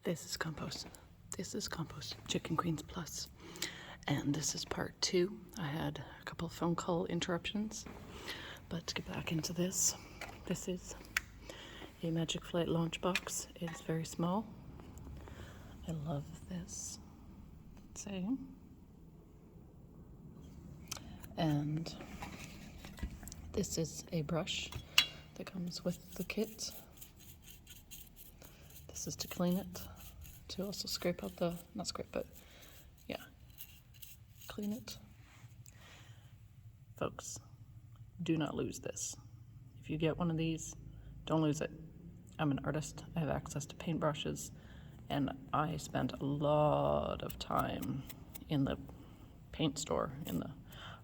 This is compost. This is compost Chicken Queens Plus. And this is part 2. I had a couple of phone call interruptions. But to get back into this, this is a Magic Flight launch box. It's very small. I love this saying. And this is a brush that comes with the kit. This is to clean it, to also scrape out the, not scrape, but yeah, clean it. Folks, do not lose this. If you get one of these, don't lose it. I'm an artist, I have access to paintbrushes, and I spent a lot of time in the paint store, in the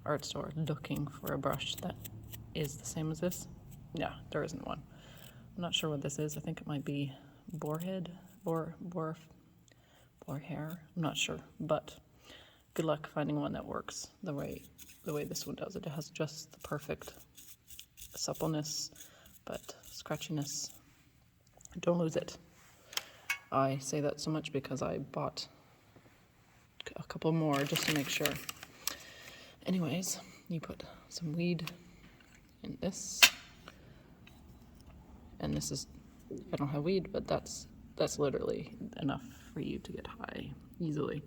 art store, looking for a brush that is the same as this. Yeah, there isn't one. I'm not sure what this is. I think it might be boar hair. I'm not sure, but good luck finding one that works the way this one does. It has just the perfect suppleness, but scratchiness. Don't lose it. I say that so much because I bought a couple more just to make sure. Anyways, you put some weed in this, and this is, I don't have weed, but that's literally enough for you to get high easily.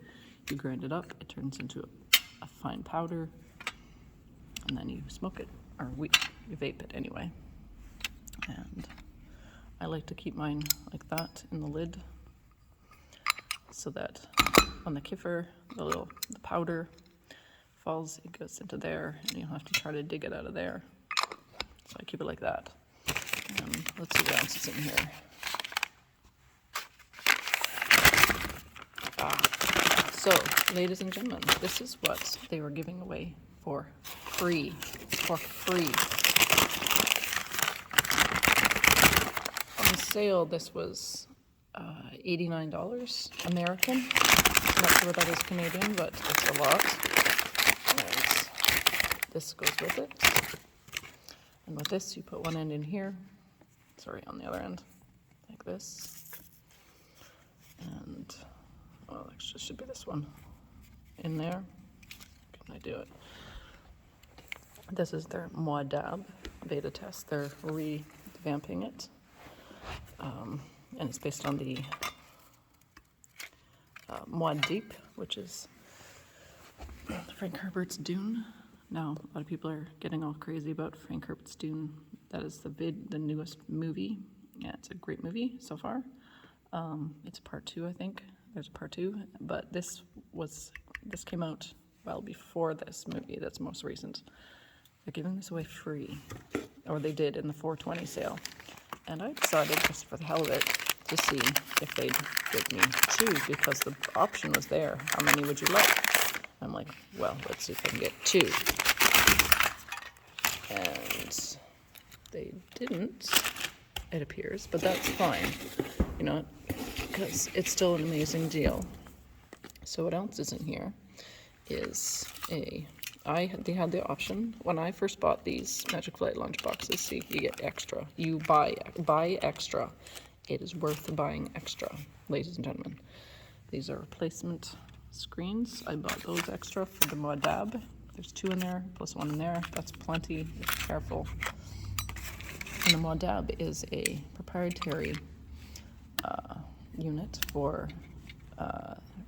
You grind it up, it turns into a fine powder, and then you smoke it, or you vape it anyway. And I like to keep mine like that in the lid, so that on the kefir, the powder falls, it goes into there, and you don't have to try to dig it out of there. So I keep it like that. And let's see what else is in here. So, ladies and gentlemen, this is what they were giving away for free. For free. On the sale, this was $89 American. I'm not sure what that is Canadian, but it's a lot. And this goes with it. And with this, you put one end in here. Sorry, on the other end, like this. And, well, it should be this one in there. Can I do it? This is their Muad'Dib beta test. They're revamping it. And it's based on the Muad'Dib, which is Frank Herbert's Dune. Now, a lot of people are getting all crazy about Frank Herbert's Dune. That is the newest movie. Yeah, it's a great movie so far. It's part 2, I think. There's a part 2, but this came out well before this movie. That's most recent. They're giving this away free, or they did in the 420 sale. And I decided, just for the hell of it, to see if they'd give me 2, because the option was there. How many would you like? I'm like, well, let's see if I can get 2. And they didn't, it appears, but that's fine, you know, because it's still an amazing deal. So what else is in here is they had the option, when I first bought these Magic Flight lunch boxes, see, you get extra. You buy extra. It is worth buying extra, ladies and gentlemen. These are replacement screens. I bought those extra for the Muad'Dib. There's 2 in there, plus 1 in there. That's plenty. Be careful. And the Muad'Dib is a proprietary unit for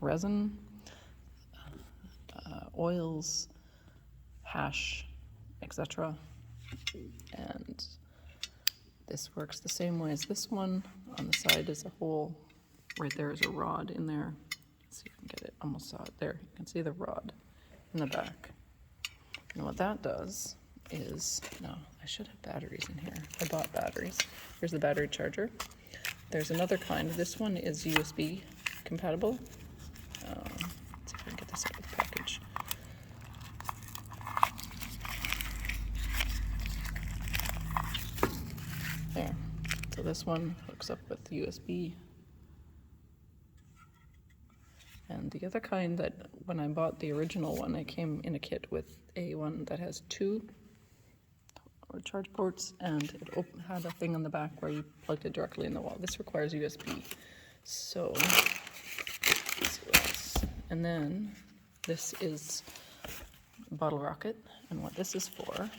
resin, oils, hash, etc. And this works the same way as this one. On the side is a hole. Right there is a rod in there. Let's see if I can get it. Almost saw it there. You can see the rod in the back. And what that does is, no, I should have batteries in here. I bought batteries. Here's the battery charger. There's another kind. This one is USB compatible. Let's see if I can get this out of the package. There. So this one hooks up with USB. And the other kind, that when I bought the original one, it came in a kit with a one that has 2 charge ports, and it had a thing on the back where you plugged it directly in the wall. This requires USB. So And then this is bottle rocket, and what this is for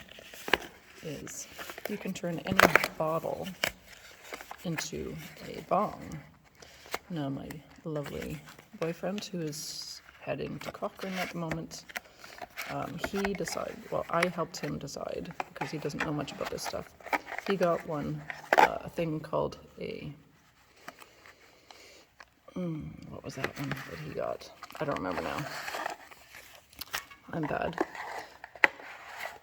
is you can turn any bottle into a bong. Now my lovely boyfriend, who is heading to Cochrane at the moment, he decided, well, I helped him decide because he doesn't know much about this stuff. He got a thing called a, what was that one that he got? I don't remember now. I'm bad.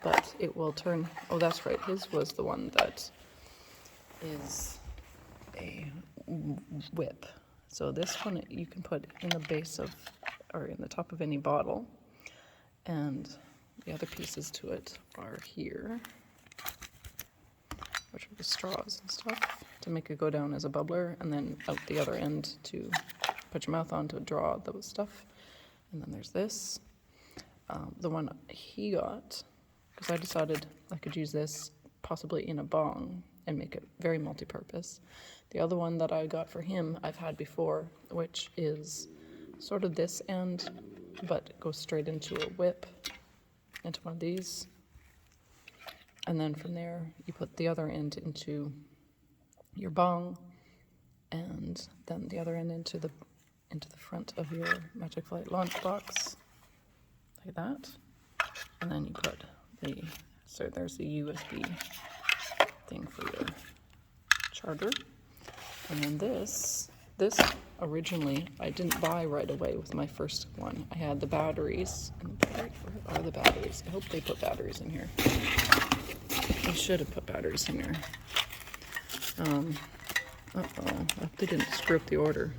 But it will turn, oh, that's right, his was the one that is a whip. So this one you can put in the base of, or in the top of any bottle, and the other pieces to it are here, which are the straws and stuff, to make it go down as a bubbler, and then out the other end to put your mouth on to draw those stuff. And then there's this. The one he got, because I decided I could use this possibly in a bong and make it very multi-purpose. The other one that I got for him I've had before, which is sort of this end, but goes straight into a whip, into one of these. And then from there, you put the other end into your bong, and then the other end into the front of your Magic Flight launch box, like that. And then you put so there's the USB thing for your charger. And then this originally I didn't buy right away with my first one. I had the batteries. Where are the batteries? I hope they put batteries in here. They should have put batteries in here. I hope they didn't screw up the order.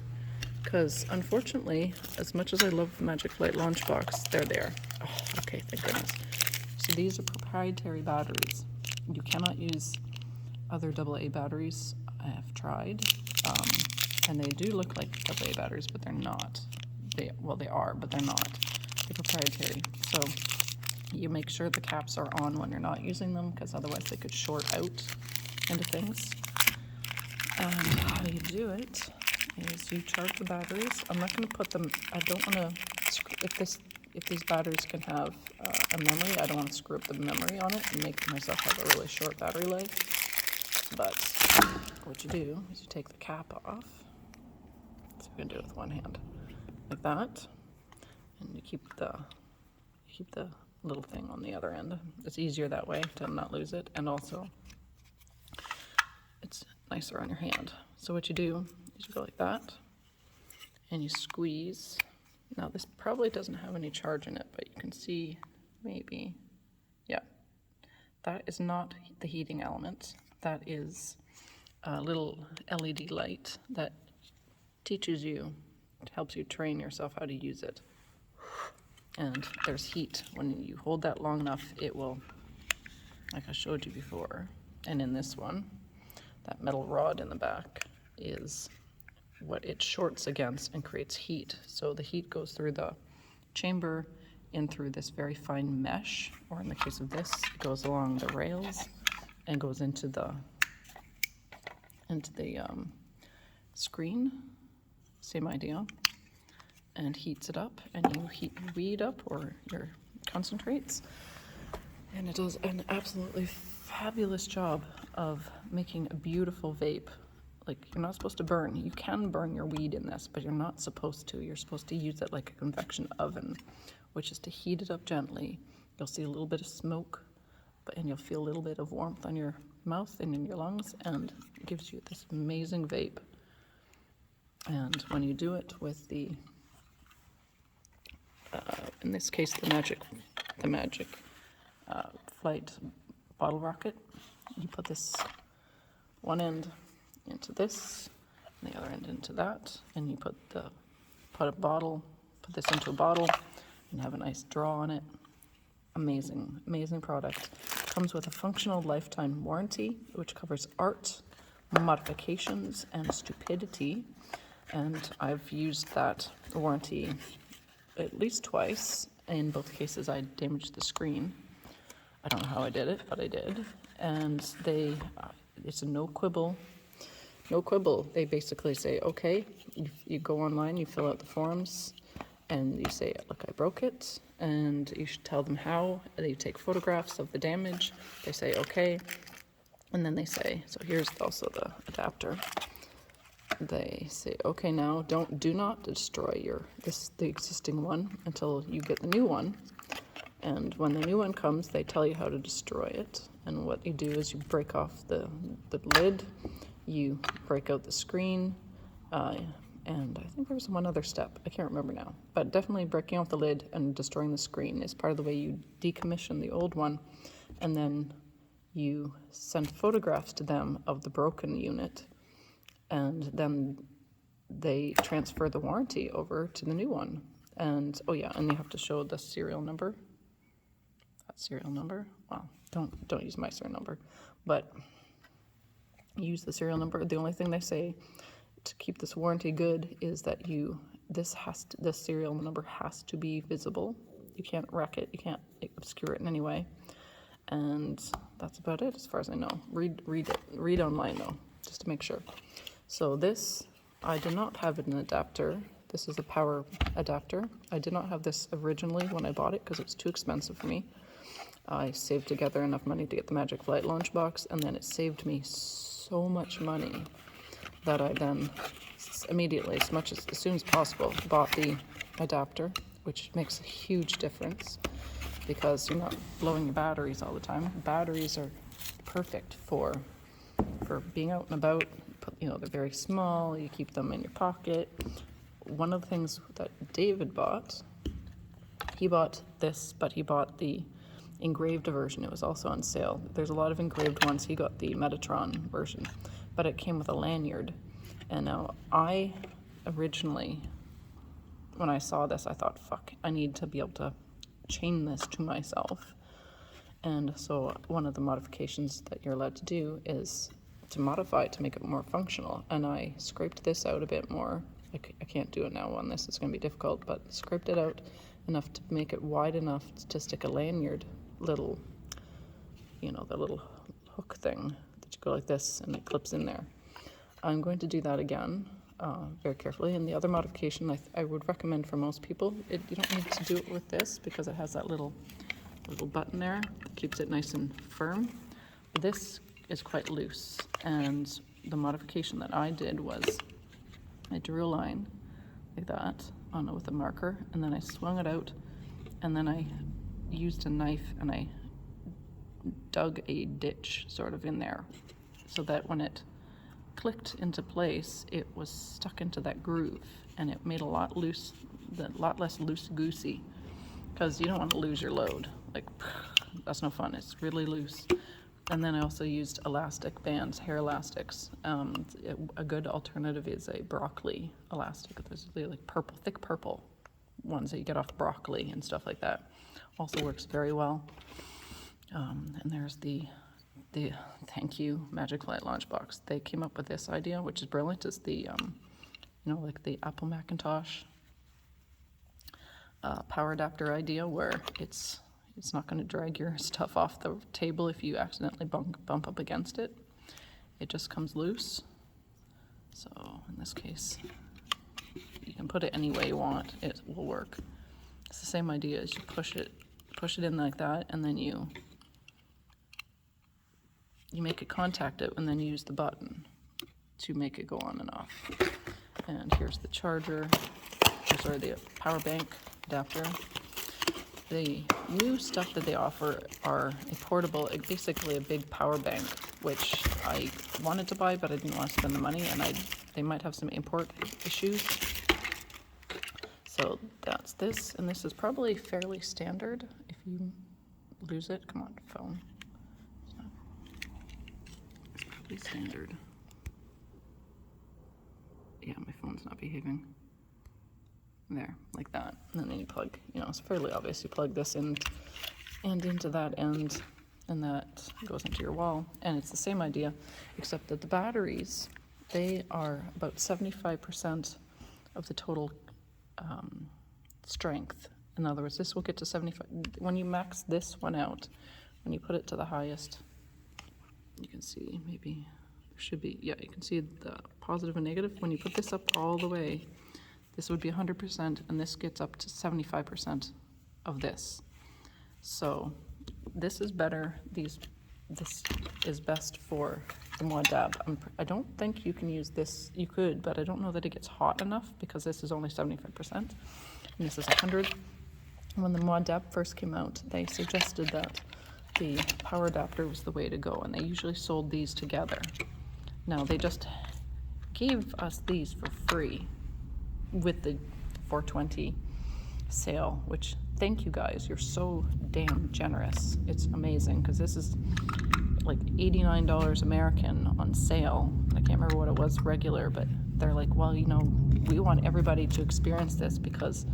Because unfortunately, as much as I love the Magic Flight launch box, they're there. Oh, okay, thank goodness. So these are proprietary batteries. You cannot use other AA batteries. I have tried, and they do look like AA batteries, but they're not. They are, but they're not. They're proprietary. So you make sure the caps are on when you're not using them, because otherwise they could short out into things. And how you do it is you charge the batteries. I'm not going to put them, I don't want to, if these batteries can have a memory, I don't want to screw up the memory on it and make myself have a really short battery life. But what you do is you take the cap off. So you can do it with one hand, like that, and you keep the little thing on the other end. It's easier that way to not lose it, and also it's nicer on your hand. So what you do is you go like that, and you squeeze. Now this probably doesn't have any charge in it, but you can see maybe, yeah, that is not the heating element. That is a little LED light that teaches you, helps you train yourself how to use it. And there's heat. When you hold that long enough, it will, like I showed you before, and in this one, that metal rod in the back is what it shorts against and creates heat. So the heat goes through the chamber in through this very fine mesh, or in the case of this, it goes along the rails and goes into the screen, same idea, and heats it up, and you heat your weed up or your concentrates, and it does an absolutely fabulous job of making a beautiful vape. Like, you're not supposed to burn. You can burn your weed in this, but you're not supposed to. You're supposed to use it like a convection oven, which is to heat it up gently. You'll see a little bit of smoke, and you'll feel a little bit of warmth on your mouth and in your lungs, and it gives you this amazing vape. And when you do it with the, in this case, the Magic Flight bottle rocket, you put this one end into this, and the other end into that, and you put this into a bottle, and have a nice draw on it. Amazing, amazing product. Comes with a functional lifetime warranty, which covers art, modifications, and stupidity. And I've used that warranty at least twice. In both cases, I damaged the screen. I don't know how I did it, but I did. And it's a no quibble. No quibble. They basically say, okay, you go online, you fill out the forms, and you say, look, I broke it, and you should tell them how, and you take photographs of the damage. They say, okay, and then they say, so here's also the adapter. They say, okay, now do not destroy the existing one until you get the new one. And when the new one comes, they tell you how to destroy it. And what you do is you break off the lid, you break out the screen, and I think there's one other step. I can't remember now. But definitely breaking off the lid and destroying the screen is part of the way you decommission the old one. And then you send photographs to them of the broken unit. And then they transfer the warranty over to the new one. And, oh yeah, and you have to show the serial number. That serial number? Well, don't use my serial number. But use the serial number. The only thing they say to keep this warranty good is that this serial number has to be visible. You can't wreck it. You can't obscure it in any way. And that's about it as far as I know. Read online though, just to make sure. So this, I did not have an adapter. This is a power adapter. I did not have this originally when I bought it because it was too expensive for me. I saved together enough money to get the Magic Light launch box, and then it saved me so much money that I then immediately, as soon as possible, bought the adapter, which makes a huge difference because you're not blowing your batteries all the time. Batteries are perfect for being out and about. They're very small. You keep them in your pocket. One of the things that David bought, he bought this, but he bought the engraved version. It was also on sale. There's a lot of engraved ones. He got the Metatron version, but it came with a lanyard. And now I originally, when I saw this, I thought, fuck, I need to be able to chain this to myself. And so one of the modifications that you're allowed to do is to modify it to make it more functional. And I scraped this out a bit more. I can't do it now on this, it's going to be difficult, but scraped it out enough to make it wide enough to stick a lanyard, the little hook thing that you go like this and it clips in there. I'm going to do that again very carefully. And the other modification I would recommend for most people, you don't need to do it with this because it has that little button there that keeps it nice and firm. This is quite loose, and the modification that I did was I drew a line like that with a marker, and then I swung it out, and then I used a knife and I dug a ditch sort of in there so that when it clicked into place, it was stuck into that groove, and it made a lot less loose-goosey, because you don't want to lose your load. Like, that's no fun. It's really loose. And then I also used elastic bands, hair elastics. A good alternative is a broccoli elastic. There's like thick purple ones that you get off broccoli and stuff like that. Also works very well. And there's the thank you Magic Light launch box. They came up with this idea, which is brilliant. It's the like the Apple Macintosh power adapter idea, where it's not going to drag your stuff off the table if you accidentally bump up against it. It just comes loose. So in this case, you can put it any way you want. It will work. It's the same idea as you push it in like that, and then you make it contact it, and then you use the button to make it go on and off. And here's the charger. Sorry, the power bank adapter. The new stuff that they offer are a portable, basically a big power bank, which I wanted to buy, but I didn't want to spend the money, and they might have some import issues. So that's this, and this is probably fairly standard. If you lose it, come on, phone. It's probably standard. Yeah, my phone's not behaving. There, like that. And then you plug, it's fairly obvious. You plug this in and into that end, and that goes into your wall. And it's the same idea, except that the batteries, they are about 75% of the total strength. In other words, this will get to 75. When you max this one out, when you put it to the highest, you can see maybe there should be, yeah, you can see the positive and negative. When you put this up all the way, This would be 100%, and this gets up to 75% of this. So this is better. This is best for the Moi Dab. I don't think you can use this. You could, but I don't know that it gets hot enough because this is only 75%, and this is 100. When the Moi Dab first came out, they suggested that the power adapter was the way to go, and they usually sold these together. Now they just gave us these for free with the 420 sale, which, thank you guys, you're so damn generous. It's amazing, because this is like $89 American on sale. I can't remember what it was regular, but they're like, well, you know, we want everybody to experience this because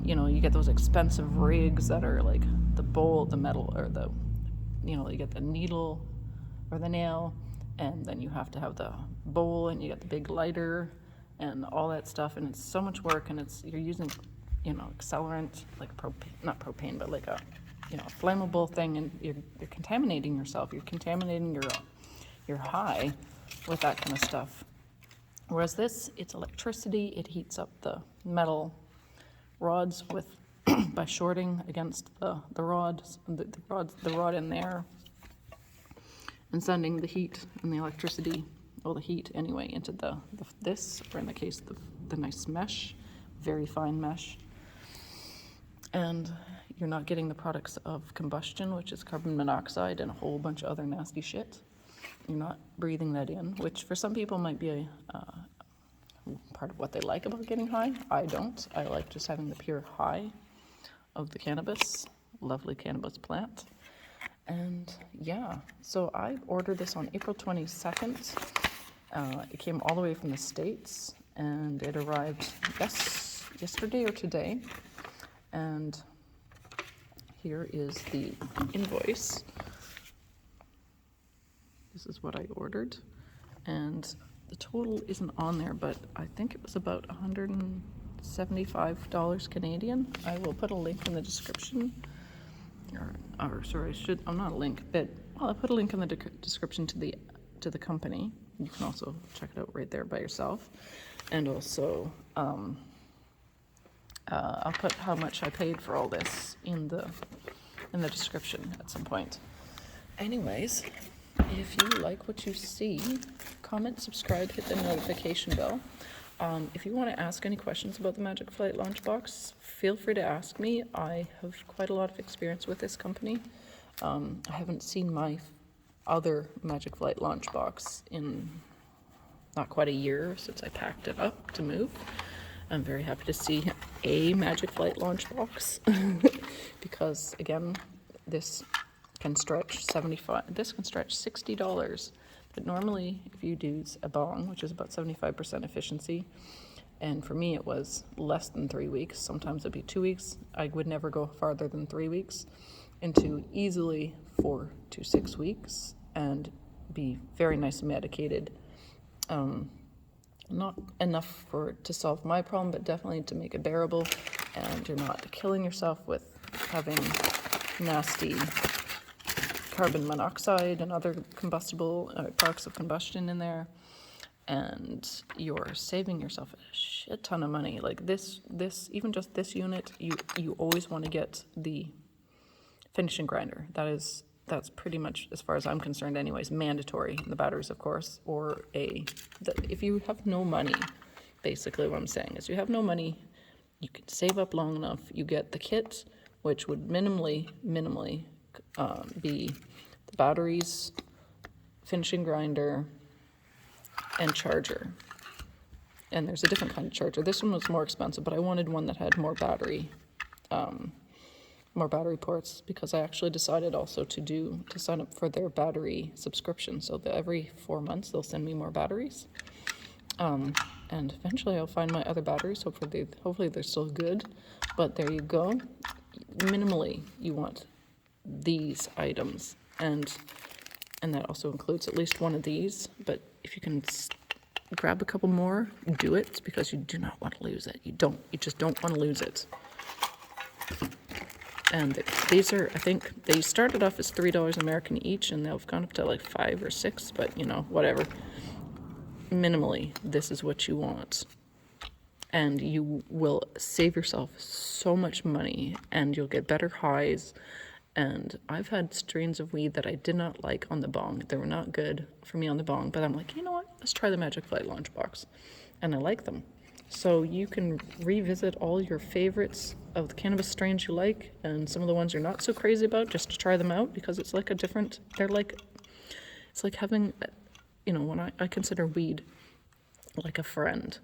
you know, you get those expensive rigs that are like the bowl, the metal, or the, you know, you get the needle or the nail, and then you have to have the bowl, and you get the big lighter and all that stuff, and it's so much work, and you're using, you know, accelerant, like not propane, but like a, you know, a flammable thing, and you're contaminating yourself. You're contaminating your high with that kind of stuff. Whereas this, it's electricity. It heats up the metal rods with by shorting against the rod in there, and sending the heat and the electricity, well, the heat anyway, into this, or in the case the nice mesh, very fine mesh. And you're not getting the products of combustion, which is carbon monoxide and a whole bunch of other nasty shit. You're not breathing that in, which for some people might be a part of what they like about getting high. I don't. I like just having the pure high of the cannabis, lovely cannabis plant. And yeah, so I ordered this on April 22nd. It came all the way from the States, and it arrived yesterday or today. And here is the invoice. This is what I ordered, and the total isn't on there, but I think it was about $175 Canadian. I will put a link in the description. Or sorry, I'm not a link, but I'll put a link in the description to the company. You can also check it out right there by yourself, and also I'll put how much I paid for all this in the description at some point. Anyways, if you like what you see, comment, subscribe, hit the notification bell. If you want to ask any questions about the Magic Flight launch box, feel free to ask me. I have quite a lot of experience with this company. I haven't seen my other Magic Flight launch box in not quite a year since I packed it up to move. I'm very happy to see a Magic Flight launch box because, again, this can stretch $60. But normally, if you do a bong, which is about 75% efficiency, and for me it was less than 3 weeks, sometimes it'd be 2 weeks, I would never go farther than 3 weeks, into easily 4 to 6 weeks, and be very nice and medicated. Not enough to solve my problem, but definitely to make it bearable, and you're not killing yourself with having nasty carbon monoxide and other combustible products of combustion in there, and you're saving yourself a shit ton of money. Like this even just this unit, you always want to get the finishing grinder. That's pretty much, as far as I'm concerned anyways, mandatory. The batteries, of course, or if you have no money, basically what I'm saying is you have no money, you can save up long enough, you get the kit, which would minimally be the batteries, finishing grinder, and charger. And there's a different kind of charger. This one was more expensive, but I wanted one that had more battery ports, because I actually decided also to sign up for their battery subscription, so that every 4 months they'll send me more batteries. And eventually I'll find my other batteries. Hopefully they're still good. But there you go. Minimally, you want these items, and that also includes at least one of these. But if you can grab a couple more, do it, because you do not want to lose it. You just don't want to lose it. And these are, I think they started off as $3 American each, and they've gone up to like 5 or 6, but you know, whatever. Minimally, this is what you want. and you will save yourself so much money, and you'll get better highs. And I've had strains of weed that I did not like on the bong. They were not good for me on the bong, but I'm like, you know what? Let's try the Magic Flight Launch Box. And I like them. So you can revisit all your favorites of the cannabis strains you like and some of the ones you're not so crazy about, just to try them out, because it's like a different, it's like having, when I consider weed like a friend.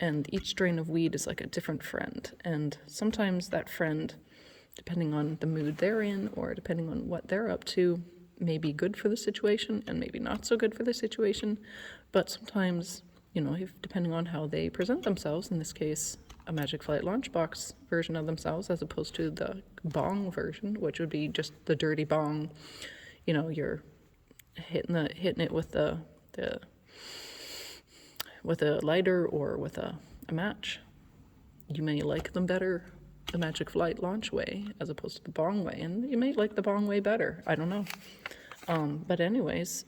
And each strain of weed is like a different friend. And sometimes that friend, depending on the mood they're in or depending on what they're up to, may be good for the situation and maybe not so good for the situation. But sometimes, depending on how they present themselves, in this case, a Magic Flight Launch Box version of themselves as opposed to the bong version, which would be just the dirty bong. You're hitting it with with a lighter or with a match. You may like them better the Magic Flight Launch way as opposed to the bong way, and you may like the bong way better. I don't know. But anyways,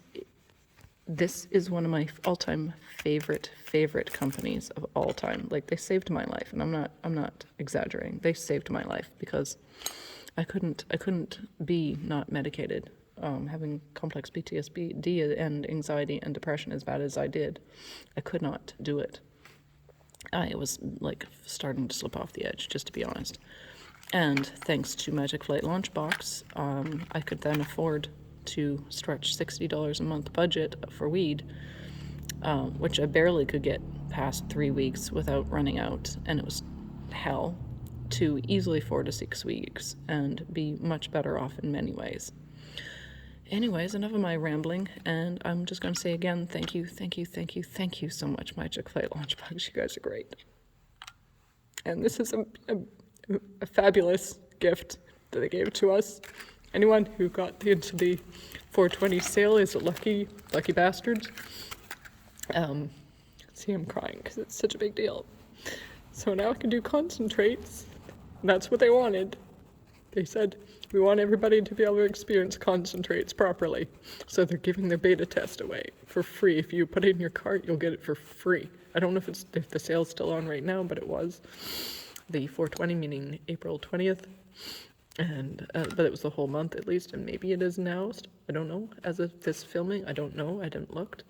this is one of my all-time favorite companies of all time. Like, they saved my life, and I'm not exaggerating. They saved my life because I couldn't be not medicated. Having complex PTSD and anxiety and depression as bad as I did, I could not do it. I was like starting to slip off the edge, just to be honest. And thanks to Magic Flight Launch Box, I could then afford to stretch $60 a month budget for weed, which I barely could get past 3 weeks without running out, and it was hell, to easily 4 to 6 weeks and be much better off in many ways. Anyways, enough of my rambling, and I'm just going to say again, thank you so much, Magic Flight Launch Box. You guys are great. And this is a fabulous gift that they gave to us. Anyone who got into the 420 sale is a lucky bastard. See, I'm crying because it's such a big deal. So now I can do concentrates. And that's what they wanted. They said, we want everybody to be able to experience concentrates properly. So they're giving their beta test away for free. If you put it in your cart, you'll get it for free. I don't know if the sale's still on right now, but it was. The 420, meaning April 20th. And but it was the whole month at least, and maybe it is now. I don't know. As of this filming, I don't know. I didn't look.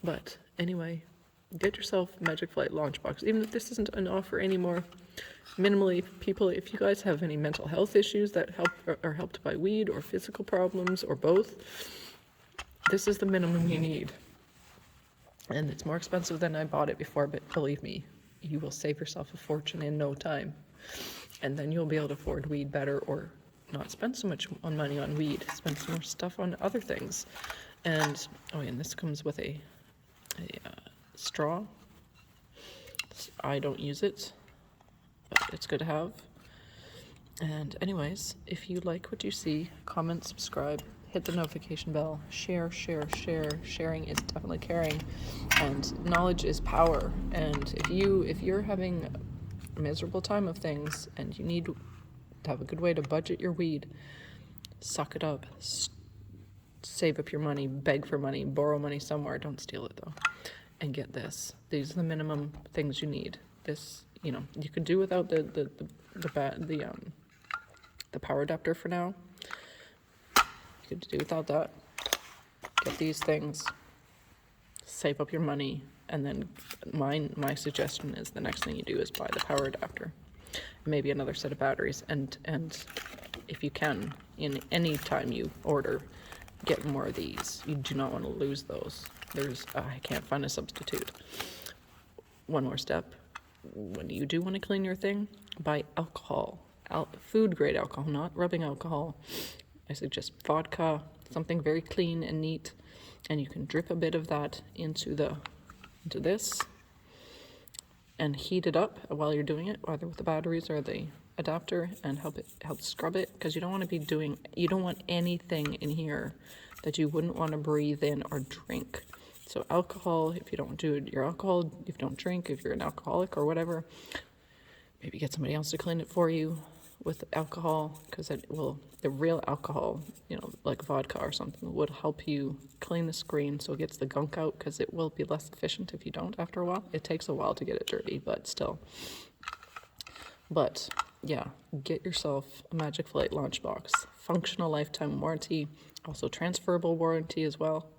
But anyway, get yourself Magic Flight Launch Box. Even if this isn't an offer anymore, minimally, people, if you guys have any mental health issues that are helped by weed, or physical problems, or both, this is the minimum you need. And it's more expensive than I bought it before, but believe me, you will save yourself a fortune in no time. And then you'll be able to afford weed better, or not spend so much money on weed, spend some more stuff on other things. And, and this comes with a straw. I don't use it, but it's good to have. And anyways, if you like what you see, comment, subscribe, hit the notification bell, share. Sharing is definitely caring, and knowledge is power. And if you're having a miserable time of things and you need to have a good way to budget your weed, suck it up, save up your money, beg for money, borrow money somewhere, don't steal it though, and get this. These are the minimum things you need. This, you could do without the power adapter for now. You could do without that. Get these things, save up your money, and then my suggestion is the next thing you do is buy the power adapter, maybe another set of batteries, and if you can, in any time you order, get more of these. You do not want to lose those. I can't find a substitute. One more step. When you do want to clean your thing, buy alcohol. Food grade alcohol, not rubbing alcohol. I suggest vodka, something very clean and neat, and you can drip a bit of that into this and heat it up while you're doing it, either with the batteries or the adapter, and help scrub it, because you don't want anything in here that you wouldn't want to breathe in or drink. So alcohol, if you don't do your alcohol, if you don't drink, if you're an alcoholic or whatever, maybe get somebody else to clean it for you. with alcohol, because it will, the real alcohol, you know, like vodka or something, would help you clean the screen so it gets the gunk out, because it will be less efficient if you don't after a while. It takes a while to get it dirty, but still. But yeah, get yourself a Magic Flight Launchbox. Functional lifetime warranty, also transferable warranty as well.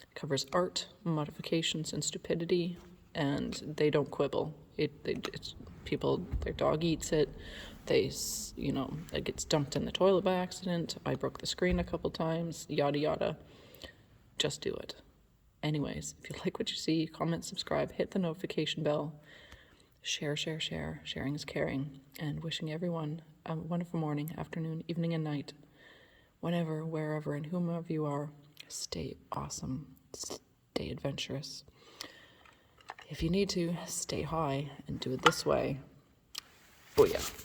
It covers art, modifications, and stupidity, and they don't quibble. It's people, their dog eats it. You know, it gets dumped in the toilet by accident. I broke the screen a couple times, yada yada. Just do it. Anyways, if you like what you see, comment, subscribe, hit the notification bell. Share, share, share. Sharing is caring. And wishing everyone a wonderful morning, afternoon, evening, and night. Whenever, wherever, and whomever you are, stay awesome. Stay adventurous. If you need to, stay high and do it this way. Booyah.